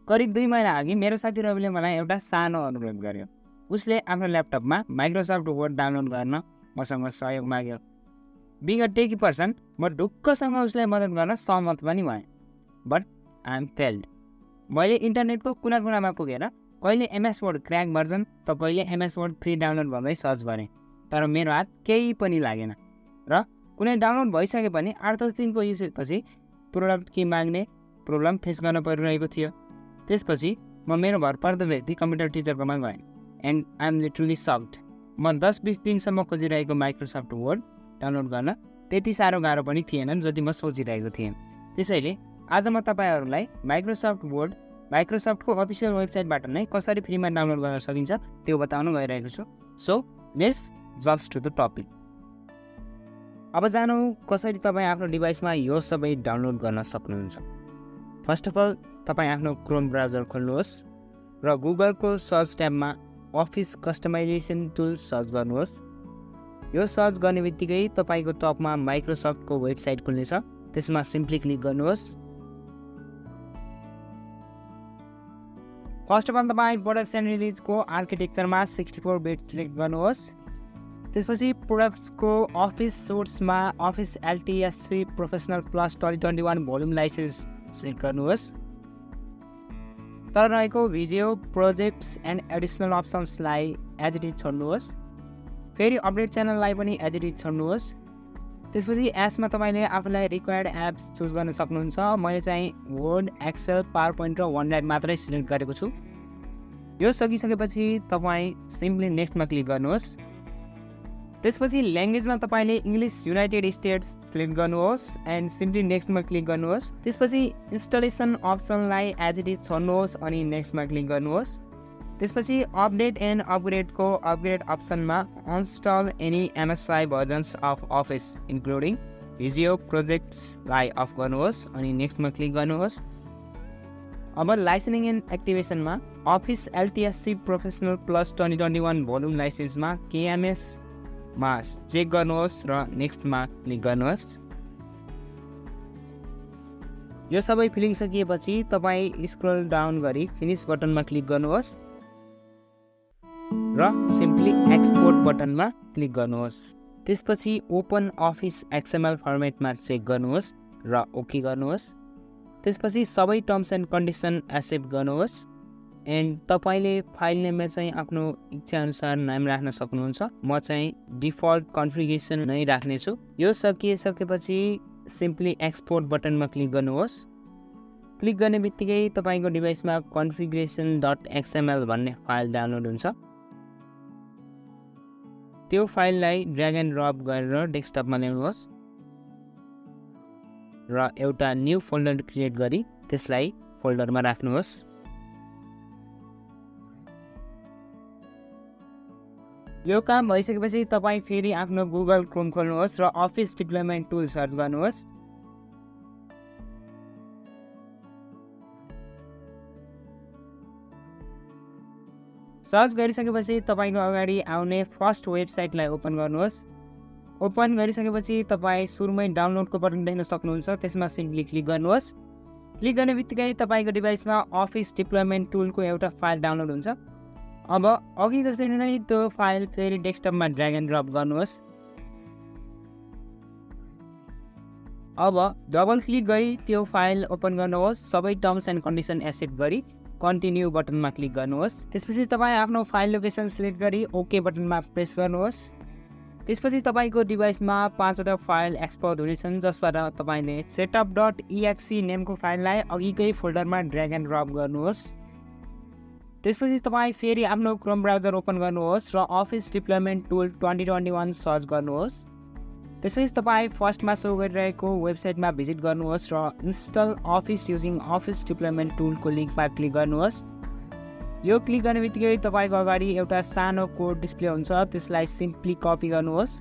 करिब 2 महिना अघि मेरो साथी रविले मलाई एउटा सानो अनुरोध गर्यो। उसले आफ्नो ल्यापटपमा माइक्रोसफ्ट वर्ड डाउनलोड गर्न मसँग सहयोग माग्यो। बिङ अ टेकी पर्सन म ढुक्कसँग उसलाई मद्दत गर्न सहमत पनि भएँ। But I am failed. मैले इन्टरनेटको कुना कुनामा पुगेर कहिले एमएस वर्ड क्र्याक भर्जन त कहिले एमएस वर्ड फ्री डाउनलोड भन्दै सर्च गरेँ, तर मेरो हात केही पनि लागेन र कुनै डाउनलोड भइसके पनि 8-10 दिनको युजपछि प्रोडक्ट की माग्ने प्रब्लम फेस गर्न परिरहेको थियो। त्यसपछि म मेरो भरपर्दो व्यक्ति कम्प्युटर टिचरकोमा गएँ and I am literally sucked. म 10-20 दिनसम्म खोजिरहेको माइक्रोसफ्ट वर्ड डाउनलोड गर्न त्यति साह्रो गाह्रो पनि थिएन जति म सोचिरहेको थिएँ। त्यसैले आज म तपाईँहरूलाई माइक्रोसफ्ट वर्ड माइक्रोसफ्टको अफिसियल वेबसाइटबाट नै कसरी फ्रीमा डाउनलोड गर्न सकिन्छ त्यो बताउन गइरहेको छु। So let's jump to the topic. अब जानौँ कसरी तपाईँ आफ्नो डिभाइसमा यो सबै डाउनलोड गर्न सक्नुहुन्छ। फर्स्ट अफ अल तपाईँ आफ्नो क्रोम ब्राउजर खोल्नुहोस् र गुगलको सर्च ट्याबमा अफिस कस्टमाइजेसन टुल सर्च गर्नुहोस्। यो सर्च गर्ने बित्तिकै तपाईँको टपमा माइक्रोसफ्टको वेबसाइट खुल्नेछ। त्यसमा सिम्पली क्लिक गर्नुहोस्। फर्स्ट अफ अल तपाईँ प्रोडक्ट्स एन्ड रिलिजको आर्किटेक्चरमा 64 बिट सिलेक्ट गर्नुहोस्। त्यसपछि प्रोडक्ट्सको अफिस सोर्समा office LTS3 professional plus 2021 volume licence select गर्नुहोस्। तर रहेको भिडियो प्रोजेक्ट्स एन्ड एडिसनल अप्सन्सलाई एज इट इज छोड्नुहोस्। फेरि अपडेट च्यानललाई पनि एज इट इज छोड्नुहोस्। त्यसपछि एप्समा तपाईँले आफूलाई रिक्वायर्ड एप्स चुज गर्न सक्नुहुन्छ। मैले चाहिँ वर्ड, एक्सेल, पावर पोइन्ट र वन ड्राइभ मात्रै सिलेक्ट गरेको छु। यो सकिसकेपछि तपाईँ सिम्पली नेक्स्टमा क्लिक गर्नुहोस्। त्यसपछि ल्याङ्ग्वेजमा तपाईँले इङ्ग्लिस युनाइटेड स्टेट्स सिलेक्ट गर्नुहोस् एन्ड सिम्पली नेक्स्टमा क्लिक गर्नुहोस्। त्यसपछि इन्स्टलेसन अप्सनलाई एज इट इज छोड्नुहोस् अनि नेक्स्टमा क्लिक गर्नुहोस्। त्यसपछि अपडेट एन्ड अपग्रेडको अपग्रेड अप्सनमा uninstall any MSI versions of office including video प्रोजेक्ट्सलाई अफ गर्नुहोस् अनि नेक्स्टमा क्लिक गर्नुहोस्। अब लाइसेन्सिङ एन्ड एक्टिभेसनमा office LTSC professional plus 2021 volume लाइसेन्समा KMS मा चेक गर्नुहोस् र नेक्स्टमा क्लिक गर्नुहोस्। यो सबै फिलिङ सकिएपछि तपाईँ स्क्रोल डाउन गरी फिनिश बटनमा क्लिक गर्नुहोस् र सिम्पली एक्सपोर्ट बटनमा क्लिक गर्नुहोस्। त्यसपछि ओपन अफिस XML फर्मेटमा चेक गर्नुहोस् र ओके गर्नुहोस्। त्यसपछि सबै टर्म्स एन्ड कन्डिसन एक्सेप्ट गर्नुहोस् एन्ड तपाईँले फाइल नेममा चाहिँ आफ्नो इच्छाअनुसार नाम राख्न सक्नुहुन्छ। म चाहिँ डिफल्ट कन्फिगरेसन नै राख्नेछु। यो सकिसकेपछि सिम्पली एक्सपोर्ट बटनमा क्लिक गर्नुहोस्। क्लिक गर्ने बित्तिकै तपाईँको डिभाइसमा configuration.xml भन्ने फाइल डाउनलोड हुन्छ। त्यो फाइललाई ड्र्याग एन्ड ड्रप गरेर डेस्कटपमा ल्याउनुहोस् र एउटा न्यू फोल्डर क्रिएट गरी त्यसलाई फोल्डरमा राख्नुहोस्। यो काम भइसकेपछि तपाईँ फेरि आफ्नो गुगल क्रोम खोल्नुहोस् र अफिस डिप्लोयमेन्ट टुल सर्च गर्नुहोस्। सर्च गरिसकेपछि तपाईँको अगाडि आउने फर्स्ट वेबसाइटलाई ओपन गर्नुहोस्। ओपन गरिसकेपछि तपाईँ सुरुमै डाउनलोडको बटन देख्न सक्नुहुन्छ। त्यसमा सिम्पली क्लिक गर्नुहोस्। क्लिक गर्ने बित्तिकै तपाईँको डिभाइसमा अफिस डिप्लोयमेन्ट टुलको एउटा फाइल डाउनलोड हुन्छ। अब अघि जसरी नै त्यो फाइल फेरि डेस्कटपमा ड्र्याग एन्ड ड्रप गर्नुहोस्। अब डबल क्लिक गरी त्यो फाइल ओपन गर्नुहोस्। सबै टर्म्स एन्ड कन्डिसन एक्सेप्ट गरी कन्टिन्यू बटनमा क्लिक गर्नुहोस्। त्यसपछि तपाईँ आफ्नो फाइल लोकेसन सिलेक्ट गरी ओके बटनमा प्रेस गर्नुहोस्। त्यसपछि तपाईँको डिभाइसमा 5वटा फाइल एक्सपोर्ट हुनेछन् जसबाट तपाईँले setup.exe नेमको फाइललाई अघिकै फोल्डरमा ड्र्याग एन्ड ड्रप गर्नुहोस्। त्यसपछि तपाईँ फेरि आफ्नो क्रोम ब्राउजर ओपन गर्नुहोस् र अफिस डिप्लोयमेन्ट टुल 2021 सर्च गर्नुहोस्। त्यसपछि तपाईँ फर्स्टमा सो गरिरहेको वेबसाइटमा भिजिट गर्नुहोस् र install office using office deployment टुलको लिङ्कमा क्लिक गर्नुहोस्। यो क्लिक गर्ने बित्तिकै तपाईँको अगाडि एउटा सानो कोड डिस्प्ले हुन्छ। त्यसलाई सिम्पली कपी गर्नुहोस्।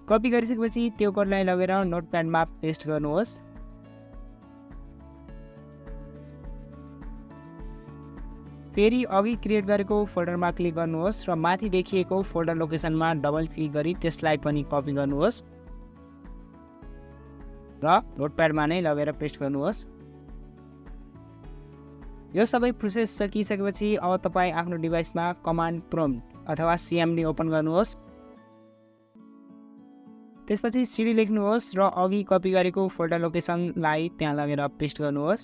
कपी गरिसकेपछि त्यो कोडलाई लगेर नोटप्याडमा पेस्ट गर्नुहोस्। फेरि अघि क्रिएट गरेको फोल्डरमा क्लिक गर्नुहोस् र माथि देखिएको फोल्डर लोकेसनमा डबल क्लिक गरी त्यसलाई पनि कपी गर्नुहोस् र नोटप्याडमा नै लगेर पेस्ट गर्नुहोस्। यो सबै प्रोसेस सकिसकेपछि अब तपाईँ आफ्नो डिभाइसमा कमान्ड प्रम्प्ट अथवा CMD ओपन गर्नुहोस्। त्यसपछि सिडी लेख्नुहोस् र अघि कपी गरेको फोल्डर लोकेसनलाई त्यहाँ लगेर पेस्ट गर्नुहोस्।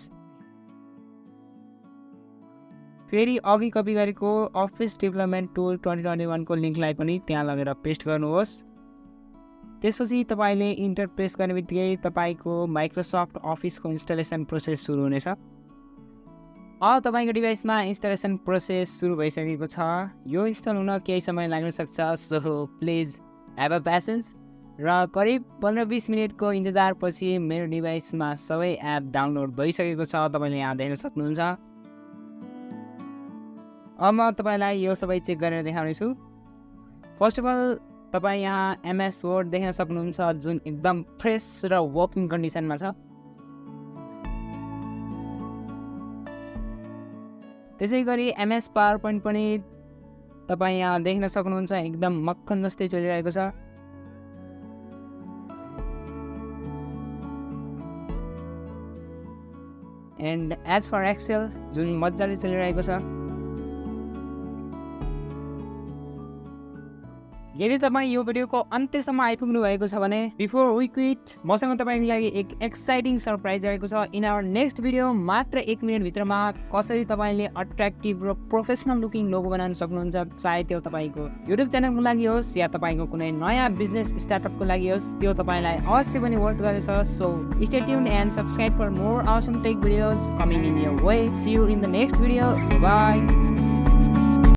फेरि अघि कपी गरेको अफिस डेभलपमेन्ट टुल 2021 को लिङ्कलाई पनि त्यहाँ लगेर पेस्ट गर्नुहोस्। त्यसपछि तपाईँले इन्टर प्रेस गर्ने बित्तिकै तपाईँको माइक्रोसफ्ट अफिसको इन्स्टलेसन प्रोसेस सुरु हुनेछ। अब तपाईँको डिभाइसमा इन्स्टलेसन प्रोसेस सुरु भइसकेको छ। यो इन्स्टल हुन केही समय लाग्न सक्छ, so please have a patience. र करिब 15-20 मिनटको इन्तजारपछि मेरो डिभाइसमा सबै एप डाउनलोड भइसकेको छ, तपाईँले यहाँ देख्न सक्नुहुन्छ। अब म तपाईँलाई यो सबै चेक गरेर देखाउनेछु। फर्स्ट अफ अल तपाईँ यहाँ MS वर्ड देख्न सक्नुहुन्छ, जुन एकदम फ्रेस र वर्किङ कन्डिसनमा छ। त्यसै गरी MS पावरपोइन्ट पनि तपाईँ यहाँ देख्न सक्नुहुन्छ, एकदम मक्खन जस्तै चलिरहेको छ। एन्ड एज फर एक्सेल जुन मजाले चलिरहेको छ। यदि तपाईँ यो भिडियोको अन्त्यसम्म आइपुग्नु भएको छ भने बिफोर वी क्विट मसँग तपाईँको लागि एक एक्साइटिङ सरप्राइज रहेको छ। इन आवर नेक्स्ट भिडियो मात्र 1 मिनट भित्रमा कसरी तपाईँले अट्र्याक्टिभ र प्रोफेसनल लुकिङ लोगो बनाउन सक्नुहुन्छ, चाहे त्यो तपाईँको युट्युब च्यानलको लागि होस् या तपाईँको कुनै नयाँ बिजनेस स्टार्टअपको लागि होस्, त्यो तपाईँलाई अवश्य पनि वर्थ गर्नेछ। So stay tuned and subscribe for more awesome tech videos coming in your way. See you in the next video. Bye.